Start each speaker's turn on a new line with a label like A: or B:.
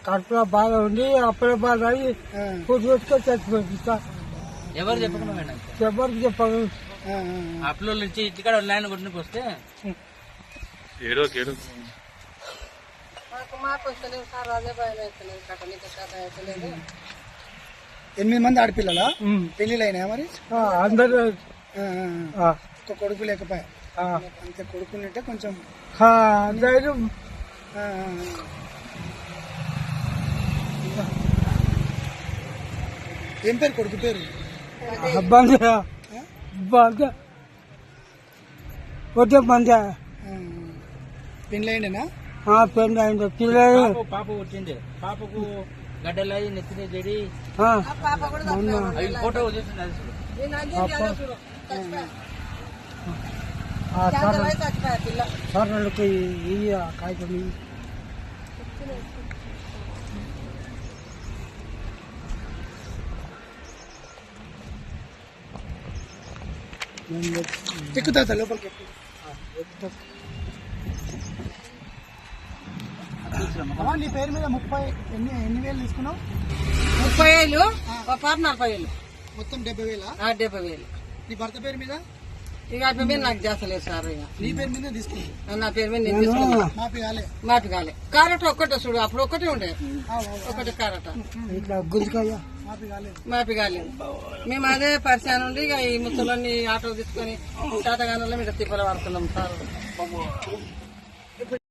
A: కడుపులో బాధ ఉండి అప్పుడే బాధ అయ్యి ఫుడ్ పెట్టుకొని చచ్చిపోయింది.
B: ఎవరు చెప్పకుండా మేడం
A: ఎవరికి చెప్పాను
B: అప్పులో నుంచి ఇంటికాడ ల్యాండ్ కొట్టుకు వస్తే
C: మాకు వస్తలేదు సార్, అదే భయం అవుతలేదు. కట్టనికి కథ అవుతలేదు.
D: 8 మంది ఆడపిల్లలా పెళ్లిళ్ళు అయినాయా మరి?
A: అందరూ
D: ఒక కొడుకు లేకపోయా అంతే. కొడుకులుంటే కొంచెం
A: ధైర్యం.
D: ఏం పేరు కొడుకు పేరు?
A: వద్దే మంది
D: పెళ్లి అయిండేనా?
A: పెళ్ళి అయింది. పిల్లలు
B: పాప పుట్టింది. పాపకు గడ్డలై నెత్తిన చెడి
C: పాప కూడా
B: అవి ఫోటో చూసింది.
C: చచ్చిపోయా పిల్ల.
A: సర్రలకి ఈ కాగితం
D: ఎక్కుతా సార్ లోపలికి నీ పేరు మీద 30 ఎన్ని వేలు తీసుకున్నావు?
C: 30,000 ఒక పాప 40,000
D: మొత్తం 70,000.
C: 70,000.
D: నీ భర్త పేరు మీద?
C: ఇక ఆ పేరు మీద నాకు చేస్తలేదు సార్. ఇక
D: నీ పేరు మీద తీసుకున్నావు?
C: నా పేరు మీద నేను తీసుకున్నా.
D: మాపి
C: కాలే కారట ఒక్కటే చూడు, అప్పుడు ఒక్కటే ఉండే ఒకటి కారట
A: ఇట్లా గుంజుకాయ
C: మాపి కాలేదు. మేము అదే పరిచయం నుండి ఇక ఈ ముసలోని ఆటో తీసుకొని శాతగానంలో మీద తిప్పలు పడుతున్నాం సార్.